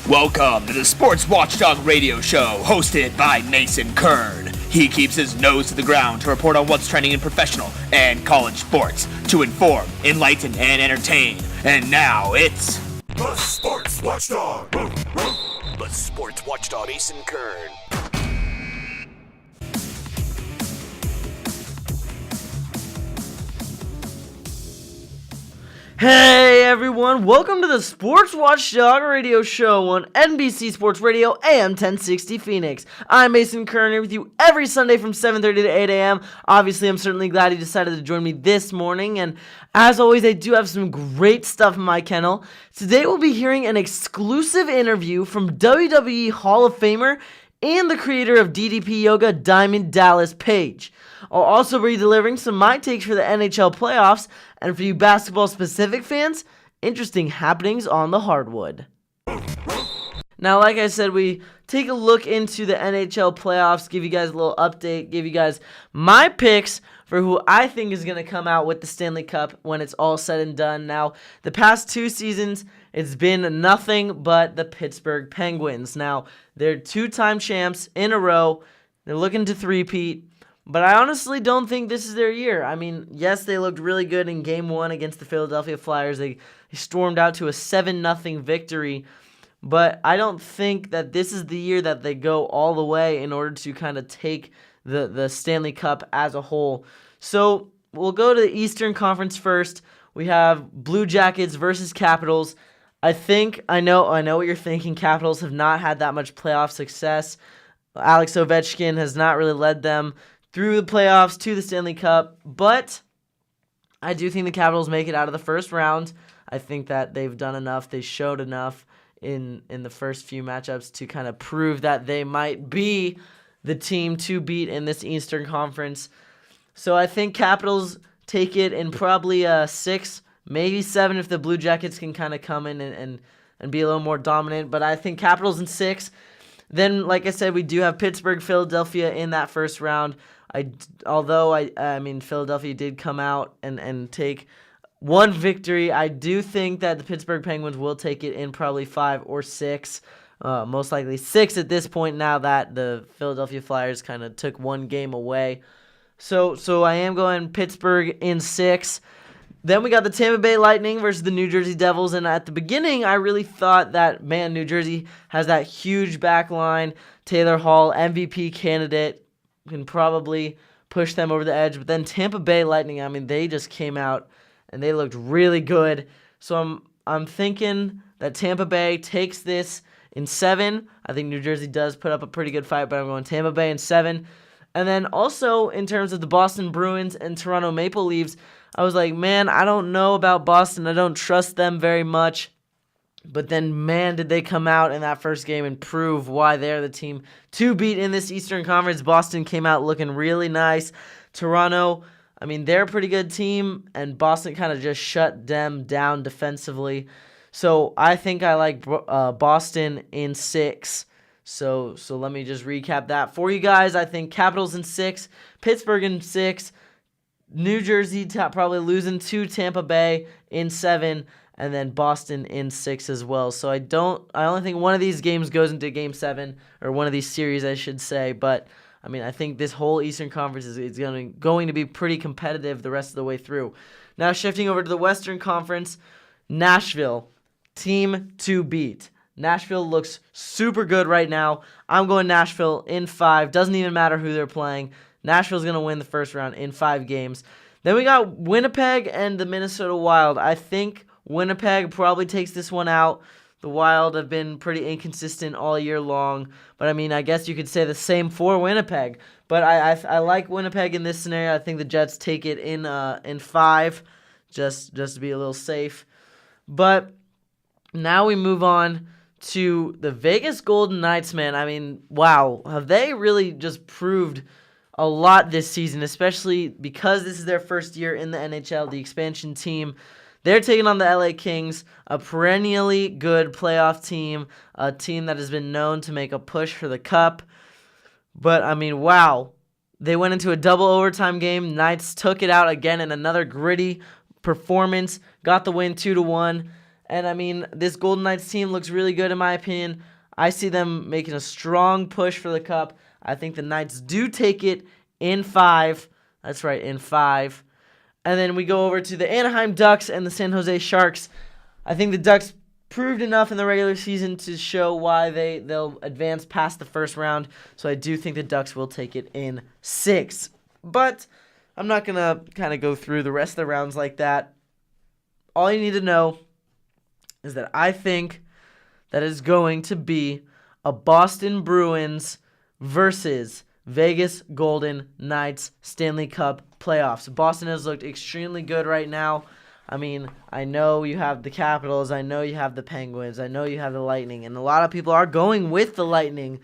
Welcome to the Sports Watchdog radio show, hosted by Mason Kern. He keeps his nose to the ground to report on what's trending in professional and college sports, to inform, enlighten, and entertain. And now it's the Sports Watchdog. The Sports Watchdog, Mason Kern. Hey everyone, welcome to the Sports Watchdog radio show on NBC Sports Radio AM 1060 Phoenix. I'm Mason Kern here with you every Sunday from 7:30 to 8 a.m. Obviously, I'm certainly glad you decided to join me this morning, and as always, I do have some great stuff in my kennel. Today we'll be hearing an exclusive interview from WWE Hall-of-Famer and the creator of DDP Yoga, Diamond Dallas Page. I'll also be delivering some of my takes for the NHL Playoffs, and for you basketball-specific fans, interesting happenings on the hardwood. Now, like I said, we take a look into the NHL Playoffs, give you guys a little update, give you guys my picks for who I think is going to come out with the Stanley Cup when it's all said and done. Now, the past two seasons, it's been nothing but the Pittsburgh Penguins. Now, they're two-time champs in a row. They're looking to three-peat. But I honestly don't think this is their year. I mean, yes, they looked really good in Game 1 against the Philadelphia Flyers. They stormed out to a 7-0 victory. But I don't think that this is the year that they go all the way in order to kind of take the Stanley Cup as a whole. So we'll go to the Eastern Conference first. We have Blue Jackets versus Capitals. I know what you're thinking. Capitals have not had that much playoff success. Alex Ovechkin has not really led them through the playoffs to the Stanley Cup, but I do think the Capitals make it out of the first round. I think that they've done enough. They showed enough in the first few matchups to kind of prove that they might be the team to beat in this Eastern Conference. So I think Capitals take it in probably 6, maybe 7 if the Blue Jackets can kind of come in and be a little more dominant. But I think Capitals in 6. Then, like I said, we do have Pittsburgh, Philadelphia in that first round. Although Philadelphia did come out and take one victory, I do think that the Pittsburgh Penguins will take it in probably 5 or 6. Most likely 6 at this point now that the Philadelphia Flyers kind of took one game away. So I am going Pittsburgh in 6. Then we got the Tampa Bay Lightning versus the New Jersey Devils, and at the beginning, I really thought that, man, New Jersey has that huge back line. Taylor Hall, MVP candidate, can probably push them over the edge. But then Tampa Bay Lightning, they just came out, and they looked really good. So I'm thinking that Tampa Bay takes this in 7. I think New Jersey does put up a pretty good fight, but I'm going Tampa Bay in 7. And then also, in terms of the Boston Bruins and Toronto Maple Leafs, I was like, man, I don't know about Boston. I don't trust them very much. But then, man, did they come out in that first game and prove why they're the team to beat in this Eastern Conference. Boston came out looking really nice. Toronto, they're a pretty good team, and Boston kind of just shut them down defensively. So I think I like Boston in 6. So let me just recap that for you guys. I think Capitals in 6, Pittsburgh in 6, New Jersey probably losing to Tampa Bay in 7, and then Boston in 6 as well. So I only think one of these games goes into Game 7, or one of these series, I should say. But, I think this whole Eastern Conference is going to be pretty competitive the rest of the way through. Now, shifting over to the Western Conference, Nashville, team to beat. Nashville looks super good right now. I'm going Nashville in 5. Doesn't even matter who they're playing. Nashville's going to win the first round in 5 games. Then we got Winnipeg and the Minnesota Wild. I think Winnipeg probably takes this one out. The Wild have been pretty inconsistent all year long. But, I guess you could say the same for Winnipeg. But I like Winnipeg in this scenario. I think the Jets take it in 5, just to be a little safe. But now we move on to the Vegas Golden Knights, man. Wow. Have they really just proved a lot this season, especially because this is their first year in the NHL, the expansion team. They're taking on the LA Kings, a perennially good playoff team, a team that has been known to make a push for the cup. But, wow. They went into a double overtime game. Knights took it out again in another gritty performance, got the win 2-1. And I mean, this Golden Knights team looks really good in my opinion. I see them making a strong push for the cup. I think the Knights do take it in 5. That's right, in 5. And then we go over to the Anaheim Ducks and the San Jose Sharks. I think the Ducks proved enough in the regular season to show why they'll advance past the first round. So I do think the Ducks will take it in 6. But I'm not going to kind of go through the rest of the rounds like that. All you need to know is that I think that is going to be a Boston Bruins versus Vegas Golden Knights Stanley Cup playoffs. Boston has looked extremely good right now. I mean, I know you have the Capitals, I know you have the Penguins, I know you have the Lightning, and a lot of people are going with the Lightning,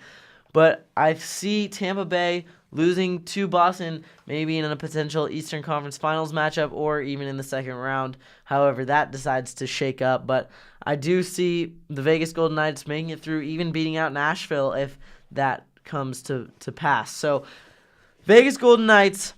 but I see Tampa Bay losing to Boston, maybe in a potential Eastern Conference Finals matchup or even in the second round. However, that decides to shake up. But I do see the Vegas Golden Knights making it through, even beating out Nashville if that comes to pass. So, Vegas Golden Knights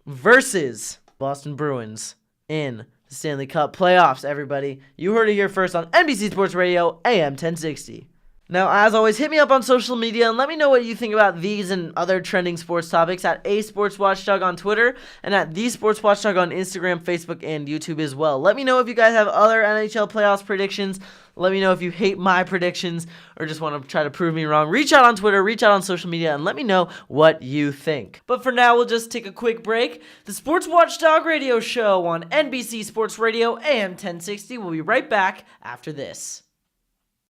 versus Boston Bruins in the Stanley Cup playoffs, everybody. You heard it here first on NBC Sports Radio, AM 1060. Now, as always, hit me up on social media and let me know what you think about these and other trending sports topics at A Sports Watchdog on Twitter and at The Sports Watchdog on Instagram, Facebook, and YouTube as well. Let me know if you guys have other NHL playoffs predictions. Let me know if you hate my predictions or just want to try to prove me wrong. Reach out on Twitter, reach out on social media, and let me know what you think. But for now, we'll just take a quick break. The Sports Watchdog Radio Show on NBC Sports Radio AM 1060. We'll be right back after this.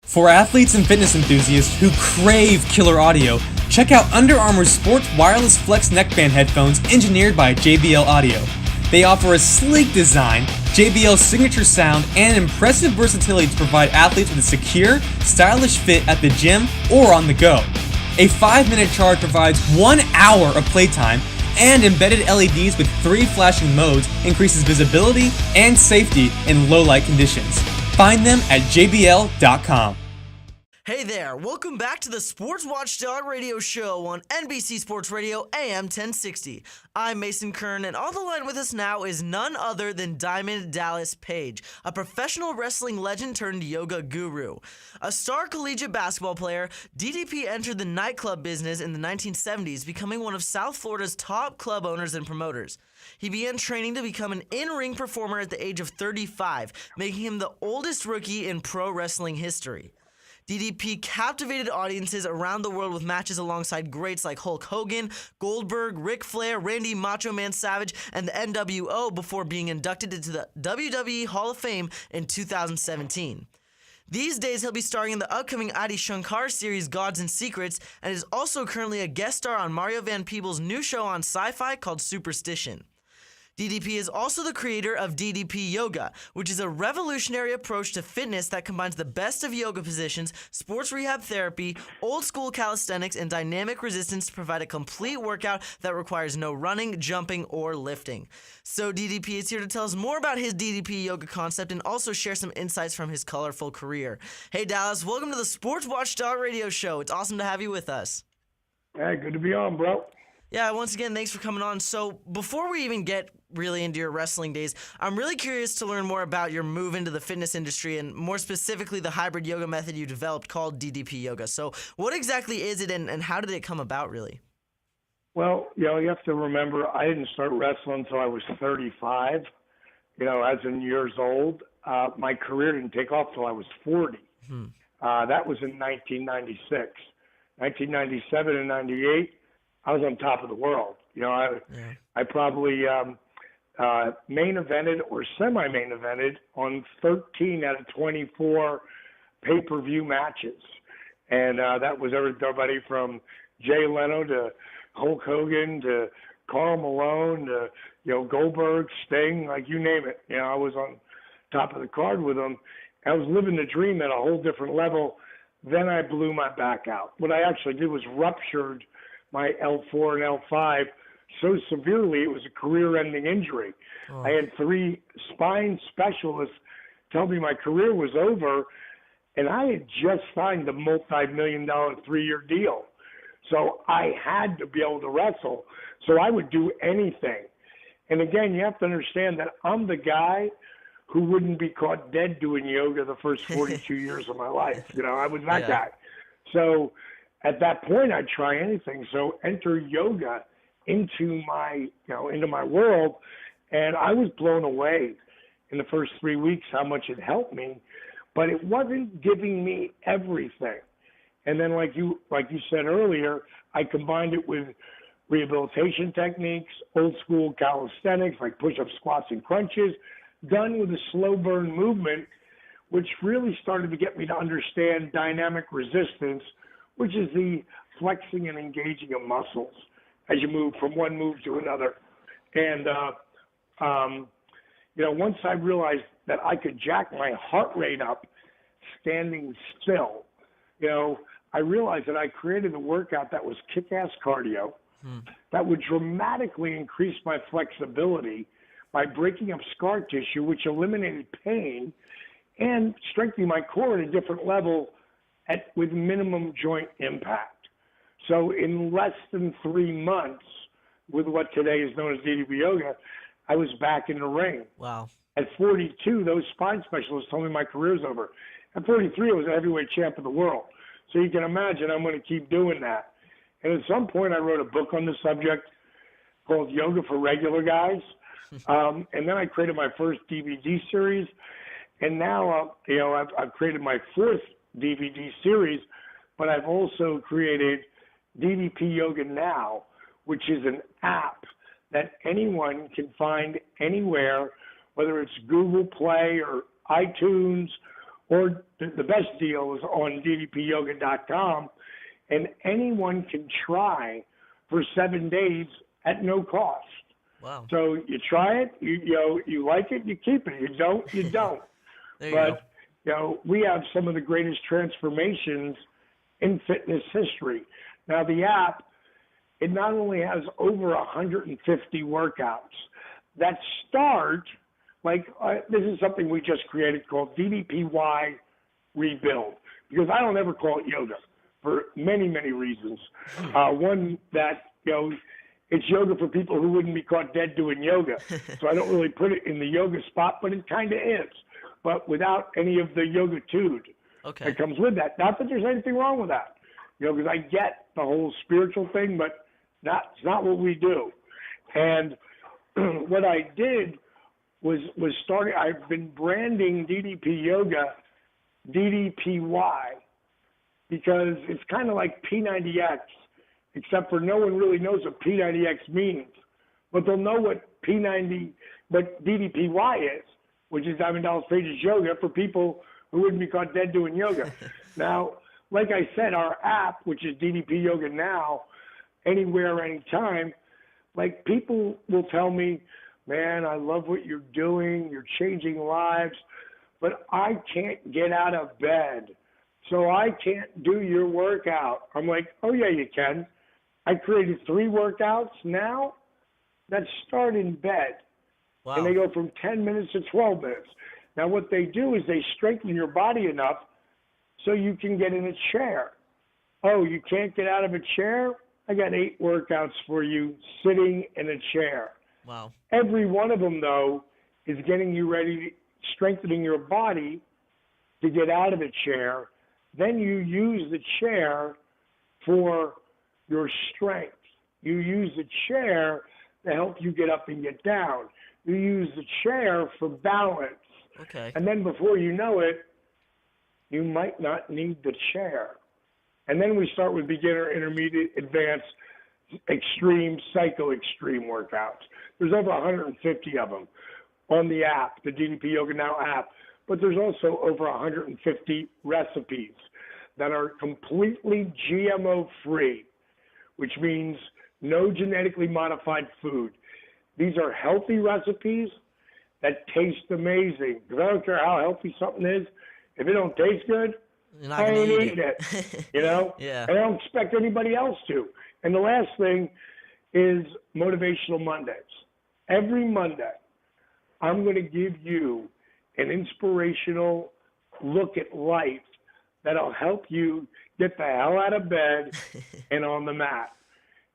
For athletes and fitness enthusiasts who crave killer audio, check out Under Armour's Sports Wireless Flex neckband headphones engineered by JBL Audio. They offer a sleek design, JBL's signature sound, and impressive versatility to provide athletes with a secure, stylish fit at the gym or on the go. A 5-minute charge provides 1 hour of playtime, and embedded LEDs with 3 flashing modes increases visibility and safety in low light conditions. Find them at jbl.com. Hey there, welcome back to the Sports Watchdog Radio Show on NBC Sports Radio AM 1060. I'm Mason Kern, and on the line with us now is none other than Diamond Dallas Page, a professional wrestling legend turned yoga guru. A star collegiate basketball player, DDP entered the nightclub business in the 1970s, becoming one of South Florida's top club owners and promoters. He began training to become an in-ring performer at the age of 35, making him the oldest rookie in pro wrestling history. DDP captivated audiences around the world with matches alongside greats like Hulk Hogan, Goldberg, Ric Flair, Randy Macho Man Savage, and the NWO before being inducted into the WWE Hall-of-Fame in 2017. These days, he'll be starring in the upcoming Adi Shankar series Gods and Secrets, and is also currently a guest star on Mario Van Peebles' new show on Sci-Fi called Superstition. DDP is also the creator of DDP Yoga, which is a revolutionary approach to fitness that combines the best of yoga positions, sports rehab therapy, old-school calisthenics, and dynamic resistance to provide a complete workout that requires no running, jumping, or lifting. So DDP is here to tell us more about his DDP Yoga concept and also share some insights from his colorful career. Hey, Dallas, welcome to the Sports Watchdog Radio Show. It's awesome to have you with us. Hey, good to be on, bro. Yeah, once again, thanks for coming on. So before we even get really into your wrestling days, I'm really curious to learn more about your move into the fitness industry and more specifically the hybrid yoga method you developed called DDP Yoga. So what exactly is it and how did it come about, really? Well, you have to remember, I didn't start wrestling until I was 35, as in years old. My career didn't take off until I was 40. That was in 1996. 1997 and 98. I was on top of the world. I probably main evented or semi-main evented on 13 out of 24 pay-per-view matches. And that was everybody from Jay Leno to Hulk Hogan to Karl Malone to, Goldberg, Sting, like you name it. I was on top of the card with them. I was living the dream at a whole different level. Then I blew my back out. What I actually did was ruptured my L4 and L5 so severely it was a career-ending injury. I had 3 spine specialists tell me my career was over, and I had just signed a multi-million-dollar 3-year deal. So I had to be able to wrestle. So I would do anything. And again, you have to understand that I'm the guy who wouldn't be caught dead doing yoga the first 42 years of my life. I was that guy. So at that point, I'd try anything. So enter yoga into my world, and I was blown away in the first 3 weeks how much it helped me, but it wasn't giving me everything. And then, like you said earlier, I combined it with rehabilitation techniques, old school calisthenics like push-ups, squats, and crunches, done with a slow burn movement, which really started to get me to understand dynamic resistance, which is the flexing and engaging of muscles as you move from one move to another. And, once I realized that I could jack my heart rate up standing still, I realized that I created a workout that was kick-ass cardio that would dramatically increase my flexibility by breaking up scar tissue, which eliminated pain and strengthening my core at a different level with minimum joint impact. So in less than 3 months, with what today is known as DDP Yoga, I was back in the ring. Wow. At 42, those spine specialists told me my career's over. At 43, I was a heavyweight champ of the world. So you can imagine I'm going to keep doing that. And at some point, I wrote a book on the subject called Yoga for Regular Guys. And then I created my first DVD series. And now, I've created my fourth DVD series, but I've also created DDP Yoga Now, which is an app that anyone can find anywhere, whether it's Google Play or iTunes, or the best deal is on ddpyoga.com, and anyone can try for 7 days at no cost. Wow. So you try it, you like it, you keep it. You don't, you don't. We have some of the greatest transformations in fitness history. Now, the app, it not only has over 150 workouts that start, this is something we just created called DDPY Rebuild, because I don't ever call it yoga for many, many reasons. One, that, it's yoga for people who wouldn't be caught dead doing yoga. So I don't really put it in the yoga spot, but it kind of is, but without any of the yoga-tude that comes with that. Not that there's anything wrong with that, because I get the whole spiritual thing, but it's not what we do. And what I did was starting, I've been branding DDP Yoga DDPY, because it's kind of like P90X, except for no one really knows what P90X means. But they'll know what DDPY is, which is Diamond Dallas Page's yoga for people who wouldn't be caught dead doing yoga. Now, like I said, our app, which is DDP Yoga Now, anywhere, anytime, people will tell me, man, I love what you're doing. You're changing lives, but I can't get out of bed, so I can't do your workout. I'm like, oh, yeah, you can. I created 3 workouts now that start in bed. Wow. And they go from 10 minutes to 12 minutes. Now, what they do is they strengthen your body enough so you can get in a chair. Oh, you can't get out of a chair? I got 8 workouts for you sitting in a chair. Wow. Every one of them, though, is getting you ready, strengthening your body to get out of the chair. Then you use the chair for your strength. You use the chair to help you get up and get down. You use the chair for balance. Okay. And then before you know it, you might not need the chair. And then we start with beginner, intermediate, advanced, extreme, psycho-extreme workouts. There's over 150 of them on the app, the DDP Yoga Now app. But there's also over 150 recipes that are completely GMO-free, which means no genetically modified food. These are healthy recipes that taste amazing. Because I don't care how healthy something is. If it don't taste good, I ain't eating it. Yeah. And I don't expect anybody else to. And the last thing is Motivational Mondays. Every Monday, I'm going to give you an inspirational look at life that'll help you get the hell out of bed and on the mat.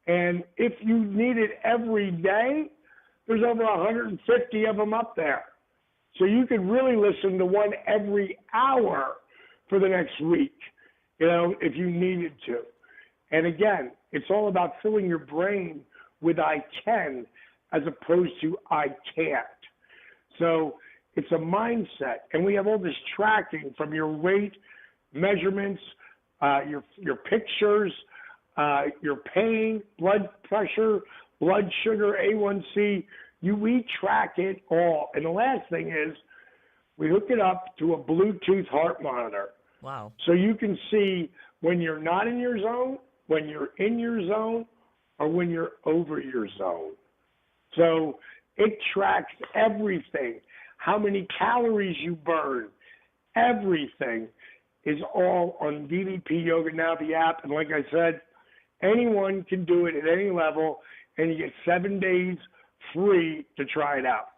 And if you need it every day, there's over 150 of them up there. So you could really listen to one every hour for the next week, if you needed to. And again, it's all about filling your brain with I can as opposed to I can't. So it's a mindset. And we have all this tracking from your weight, measurements, your pictures, your pain, blood pressure, blood sugar, A1C. We track it all. And the last thing is we hook it up to a Bluetooth heart monitor. Wow. So you can see when you're not in your zone, when you're in your zone, or when you're over your zone. So it tracks everything, how many calories you burn, everything is all on DDP Yoga Now, the app. And like I said, anyone can do it at any level, and you get 7 days free to try it out.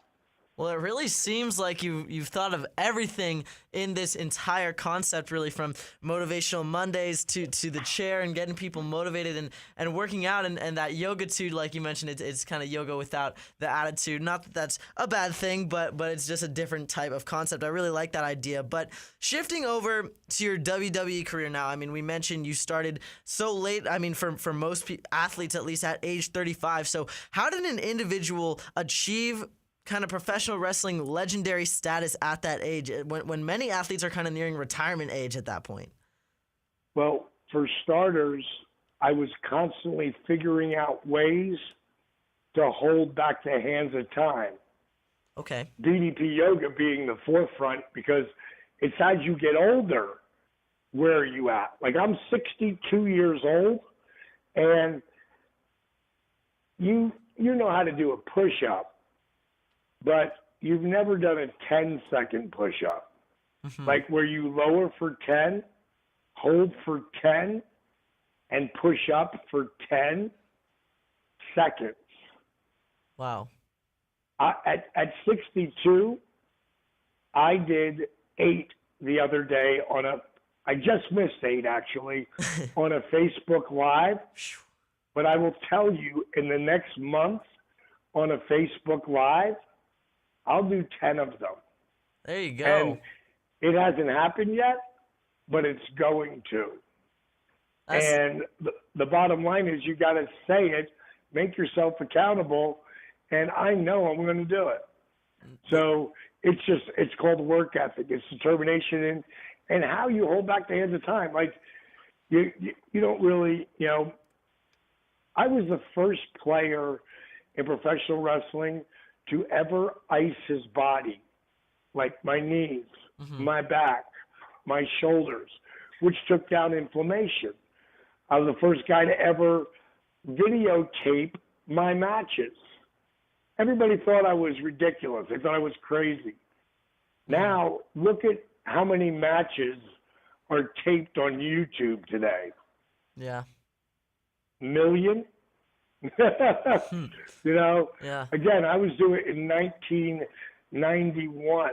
Well, it really seems like you've thought of everything in this entire concept, really, from Motivational Mondays to the chair and getting people motivated and working out and that yoga-tude, like you mentioned, it's kind of yoga without the attitude. Not that that's a bad thing, but it's just a different type of concept. I really like that idea. But shifting over to your WWE career now, I mean, we mentioned you started so late, I mean, for most athletes, at least at age 35. So how did an individual achieve kind of professional wrestling legendary status at that age, when many athletes are kind of nearing retirement age at that point? Well, for starters, I was constantly figuring out ways to hold back the hands of time. Okay. DDP Yoga being the forefront, because it's as you get older, where are you at? Like, I'm 62 years old, and you know how to do a push-up, but you've never done a 10-second push-up, like where you lower for 10, hold for 10, and push up for 10 seconds. Wow. At 62, I did 8 the other day I just missed 8 actually, on a Facebook Live. But I will tell you, in the next month on a Facebook Live, I'll do 10 of them. There you go. And it hasn't happened yet, but it's going to. And the bottom line is you got to say it, make yourself accountable, and I know I'm going to do it. So it's called work ethic. It's determination and how you hold back the hands of time. Like, you don't really, I was the first player in professional wrestling to ever ice his body, like my knees, my back, my shoulders, which took down inflammation. I was the first guy to ever videotape my matches. Everybody thought I was ridiculous. They thought I was crazy. Now, look at how many matches are taped on YouTube today. Yeah. Million? Yeah. Again, I was doing it in 1991.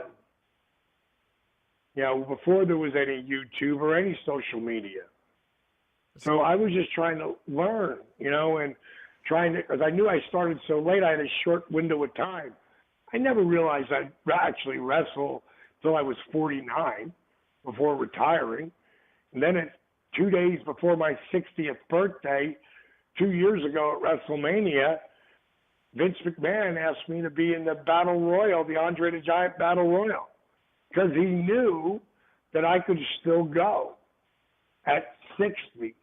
Before there was any YouTube or any social media. So I was just trying to learn, and because I knew I started so late, I had a short window of time. I never realized I'd actually wrestle until I was 49 before retiring. And then 2 days before my 60th birthday, 2 years ago at WrestleMania, Vince McMahon asked me to be in the Battle Royal, the Andre the Giant Battle Royal, because he knew that I could still go at 60.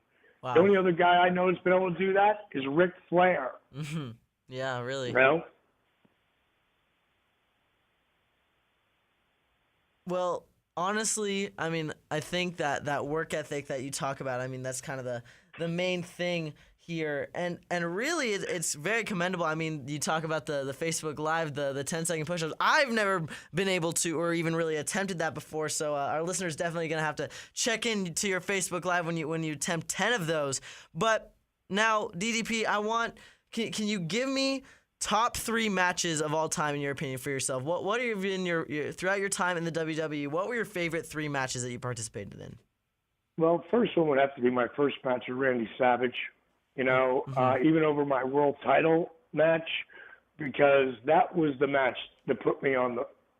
Wow. The only other guy I know that's been able to do that is Ric Flair. Mm-hmm. Yeah, really. Well, honestly, I mean, I think that work ethic that you talk about, I mean, that's kind of the main thing here. And really, it's very commendable. I mean, you talk about the Facebook Live, the 10-second push-ups. I've never been able to or even really attempted that before, so our listeners definitely going to have to check in to your Facebook Live when you attempt 10 of those. But now, DDP, can you give me top 3 matches of all time in your opinion for yourself? What have been your throughout your time in the WWE? What were your favorite 3 matches that you participated in? Well, first one would have to be my first match with Randy Savage. Even over my world title match, because that was the match that put me on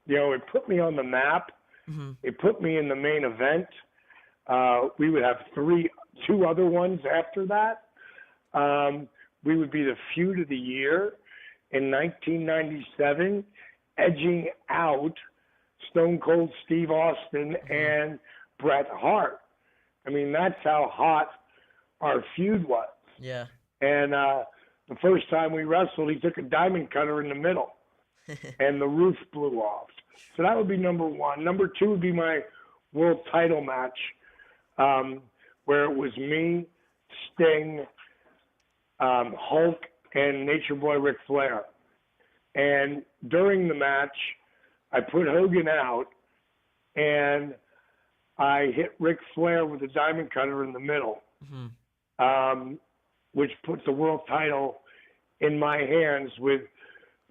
it put me on the map. Mm-hmm. It put me in the main event. We would have two other ones after that. We would be the feud of the year in 1997, edging out Stone Cold Steve Austin and Bret Hart. I mean, that's how hot our feud was. Yeah. And the first time we wrestled, he took a diamond cutter in the middle, and the roof blew off. So that would be number one. Number two would be my world title match, where it was me, Sting, Hulk, and Nature Boy Ric Flair. And during the match, I put Hogan out, and I hit Ric Flair with a diamond cutter in the middle, which put the world title in my hands with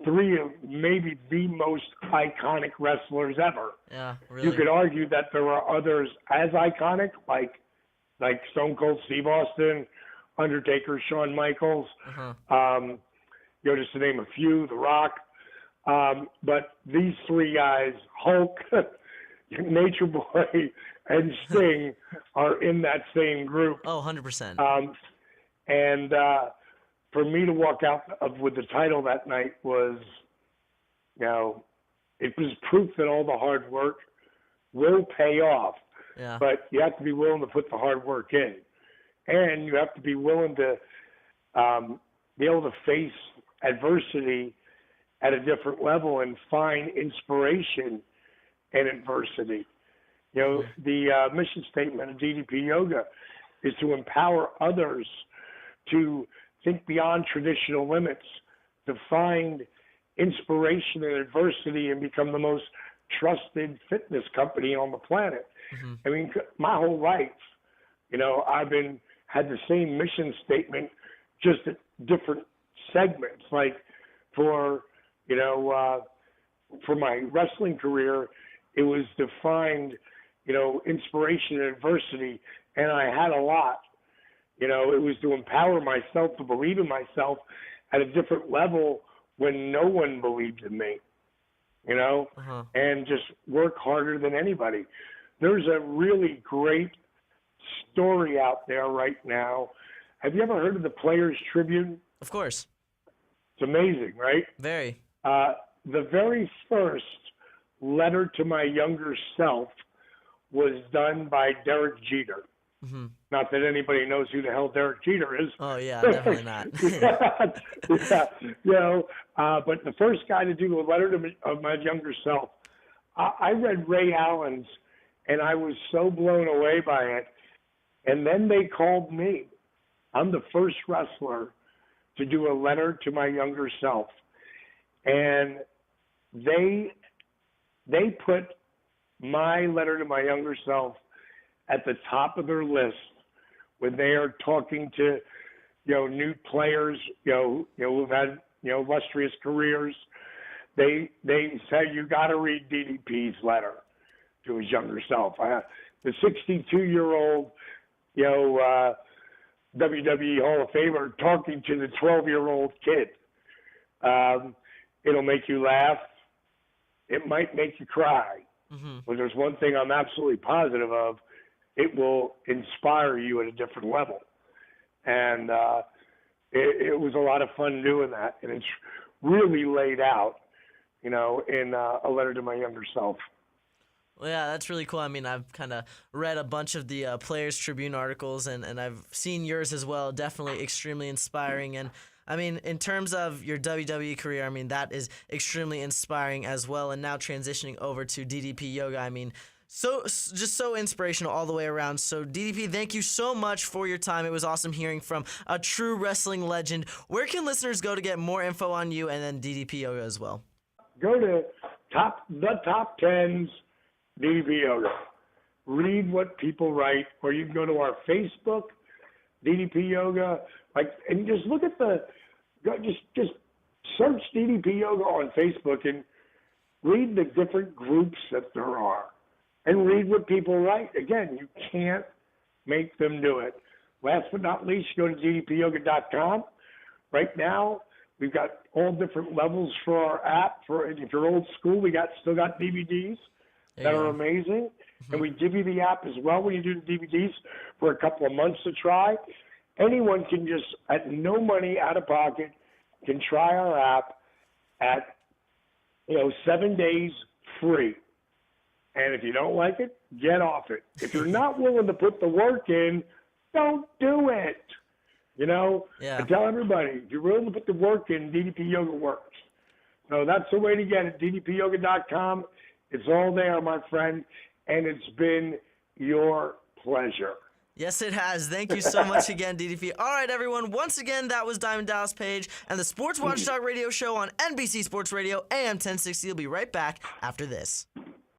three of maybe the most iconic wrestlers ever. Yeah, really. You could argue that there are others as iconic, like Stone Cold Steve Austin, Undertaker, Shawn Michaels, just to name a few, The Rock. But these three guys, Hulk, Nature Boy, and Sting, are in that same group. Oh, 100%. And for me to walk out with the title that night was, it was proof that all the hard work will pay off. Yeah. But you have to be willing to put the hard work in. And you have to be willing to be able to face adversity at a different level and find inspiration in adversity. The mission statement of DDP Yoga is to empower others to think beyond traditional limits, to find inspiration in adversity and become the most trusted fitness company on the planet. I mean, my whole life, I've had the same mission statement, just at different segments. Like for my wrestling career, it was to find, inspiration in adversity, and I had a lot. It was to empower myself to believe in myself at a different level when no one believed in me, and just work harder than anybody. There's a really great story out there right now. Have you ever heard of the Players Tribune? Of course. It's amazing, right? Very. The very first letter to my younger self was done by Derek Jeter. Not that anybody knows who the hell Derek Jeter is. Oh, yeah, definitely not. But the first guy to do a letter of my younger self, I read Ray Allen's, and I was so blown away by it. And then they called me. I'm the first wrestler to do a letter to my younger self. And they put my letter to my younger self at the top of their list when they are talking to, new players, who've had, illustrious careers. They said, you got to read DDP's letter to his younger self. The 62-year-old, WWE Hall-of-Famer talking to the 12-year-old kid. It'll make you laugh. It might make you cry. But there's one thing I'm absolutely positive of. It will inspire you at a different level. And it was a lot of fun doing that. And it's really laid out, in a letter to my younger self. Well, yeah, that's really cool. I mean, I've kind of read a bunch of the Players Tribune articles, and I've seen yours as well. Definitely extremely inspiring. And, I mean, in terms of your WWE career, I mean, that is extremely inspiring as well. And now transitioning over to DDP Yoga, I mean, just so inspirational all the way around. So, DDP, thank you so much for your time. It was awesome hearing from a true wrestling legend. Where can listeners go to get more info on you and then DDP Yoga as well? Go to the Top 10's DDP Yoga. Read what people write, or you can go to our Facebook, DDP Yoga, and just look at just search DDP Yoga on Facebook and read the different groups that there are, and read what people write. Again, you can't make them do it. Last but not least, go to ddpyoga.com. Right now, We've got all different levels for our app. If you're old school, still got DVDs that are amazing. And we give you the app as well when you do the DVDs for a couple of months to try. Anyone can just, at no money out of pocket, can try our app at 7 days free. And if you don't like it, get off it. If you're not willing to put the work in, don't do it. I tell everybody, if you're willing to put the work in, DDP Yoga works. So that's the way to get it, ddpyoga.com. It's all there, my friend, and it's been your pleasure. Yes, it has. Thank you so much again, DDP. All right, everyone. Once again, that was Diamond Dallas Page and the Sports Watchdog Radio Show on NBC Sports Radio, AM 1060. We'll be right back after this.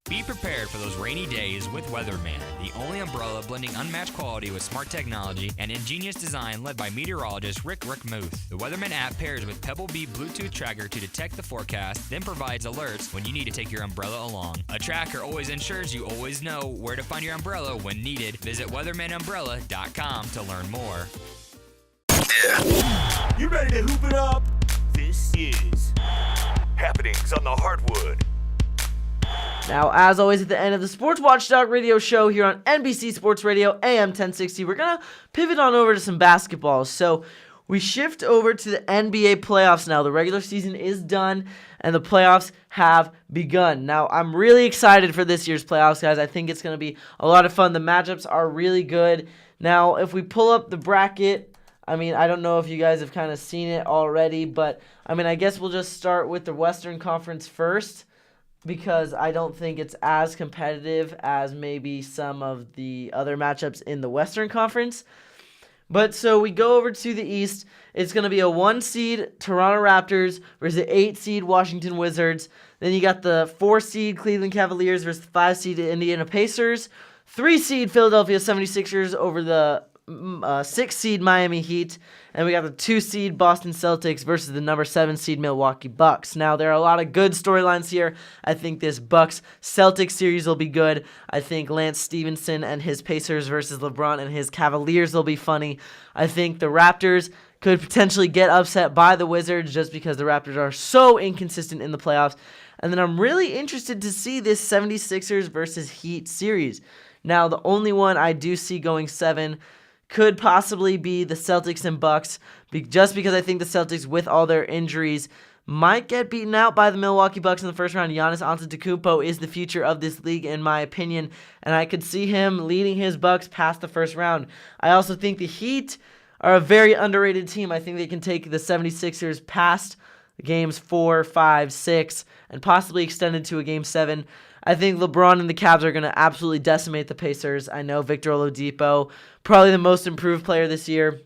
Be prepared for those rainy days with Weatherman, the only umbrella blending unmatched quality with smart technology and ingenious design led by meteorologist Rick Muth. The Weatherman app pairs with Pebble Bee Bluetooth tracker to detect the forecast, then provides alerts when you need to take your umbrella along. A tracker always ensures you always know where to find your umbrella when needed. Visit weathermanumbrella.com to learn more. You ready to hoop it up? This is Happenings on the Hardwood. Now, as always, at the end of the Sports Watchdog Radio Show here on NBC Sports Radio, AM 1060, we're going to pivot on over to some basketball. So we shift over to the NBA playoffs now. The regular season is done, and the playoffs have begun. Now, I'm really excited for this year's playoffs, guys. I think it's going to be a lot of fun. The matchups are really good. Now, if we pull up the bracket, I don't know if you guys have kind of seen it already, but, I guess we'll just start with the Western Conference first, because I don't think it's as competitive as maybe some of the other matchups in the Western Conference. But so we go over to the East. It's going to be a 1-seed Toronto Raptors versus the 8-seed Washington Wizards. Then you got the 4-seed Cleveland Cavaliers versus the 5-seed Indiana Pacers. 3-seed Philadelphia 76ers over the 6-seed Miami Heat. And we got the 2-seed Boston Celtics versus the number 7-seed Milwaukee Bucks. Now, there are a lot of good storylines here. I think this Bucks-Celtics series will be good. I think Lance Stevenson and his Pacers versus LeBron and his Cavaliers will be funny. I think the Raptors could potentially get upset by the Wizards just because the Raptors are so inconsistent in the playoffs. And then I'm really interested to see this 76ers versus Heat series. Now, the only one I do see going 7 could possibly be the Celtics and Bucks, just because I think the Celtics, with all their injuries, might get beaten out by the Milwaukee Bucks in the first round. Giannis Antetokounmpo is the future of this league, in my opinion, and I could see him leading his Bucks past the first round. I also think the Heat are a very underrated team. I think they can take the 76ers past games 4, 5, 6, and possibly extend it to a game 7. I think LeBron and the Cavs are going to absolutely decimate the Pacers. I know Victor Oladipo, probably the most improved player this year.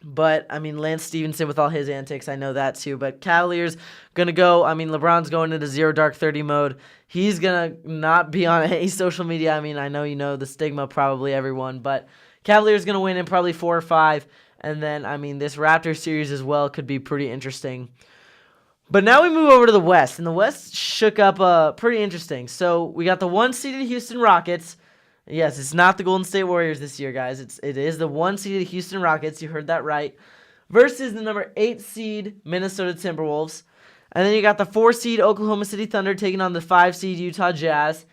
But, Lance Stevenson with all his antics, I know that too. But Cavaliers going to go, LeBron's going into zero dark 30 mode. He's going to not be on any social media. I know you know the stigma, probably everyone. But Cavaliers going to win in probably 4 or 5. And then, this Raptors series as well could be pretty interesting. But now we move over to the West, and the West shook up pretty interesting. So we got the 1-seeded Houston Rockets. Yes, it's not the Golden State Warriors this year, guys. It is the 1-seeded Houston Rockets. You heard that right. Versus the number 8-seed Minnesota Timberwolves. And then you got the 4-seed Oklahoma City Thunder taking on the 5-seed Utah Jazz.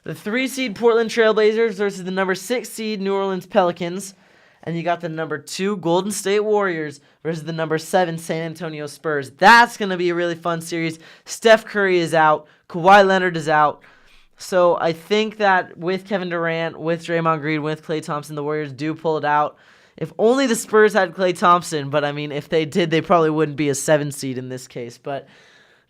The 3-seed Portland Trailblazers versus the number 6-seed New Orleans Pelicans. And you got the number 2 Golden State Warriors versus the number 7 San Antonio Spurs. That's going to be a really fun series. Steph Curry is out. Kawhi Leonard is out. So I think that with Kevin Durant, with Draymond Green, with Klay Thompson, the Warriors do pull it out. If only the Spurs had Klay Thompson. But, if they did, they probably wouldn't be a 7 seed in this case. But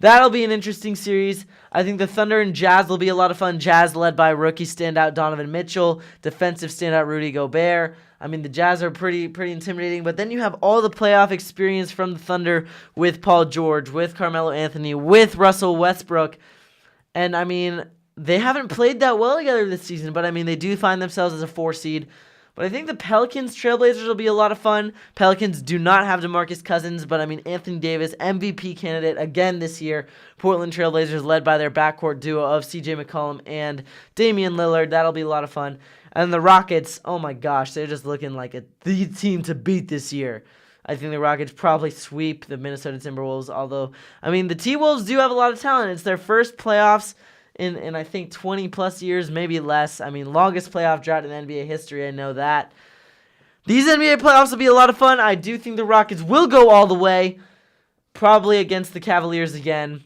that'll be an interesting series. I think the Thunder and Jazz will be a lot of fun. Jazz led by rookie standout Donovan Mitchell, defensive standout Rudy Gobert. The Jazz are pretty intimidating, but then you have all the playoff experience from the Thunder with Paul George, with Carmelo Anthony, with Russell Westbrook. And, they haven't played that well together this season, but, they do find themselves as a 4 seed. But I think the Pelicans Trailblazers will be a lot of fun. Pelicans do not have DeMarcus Cousins, but, Anthony Davis, MVP candidate again this year. Portland Trailblazers led by their backcourt duo of CJ McCollum and Damian Lillard. That'll be a lot of fun. And the Rockets, oh my gosh, they're just looking like the team to beat this year. I think the Rockets probably sweep the Minnesota Timberwolves, although, I mean, the T-Wolves do have a lot of talent. It's their first playoffs in I think, 20-plus years, maybe less. I mean, longest playoff drought in NBA history, I know that. These NBA playoffs will be a lot of fun. I do think the Rockets will go all the way, probably against the Cavaliers again,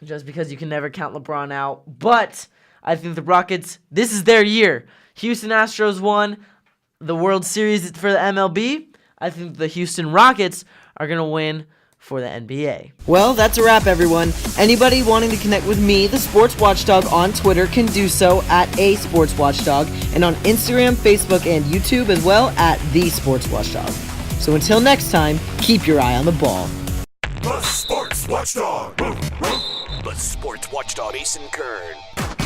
just because you can never count LeBron out. But I think the Rockets, this is their year. Houston Astros won the World Series for the MLB. I think the Houston Rockets are going to win for the NBA. Well, that's a wrap, everyone. Anybody wanting to connect with me, the Sports Watchdog, on Twitter can do so at @SportsWatchdog, and on Instagram, Facebook, and YouTube as well at The Sports Watchdog. So until next time, keep your eye on the ball. The Sports Watchdog. The Sports Watchdog Ace and Kern.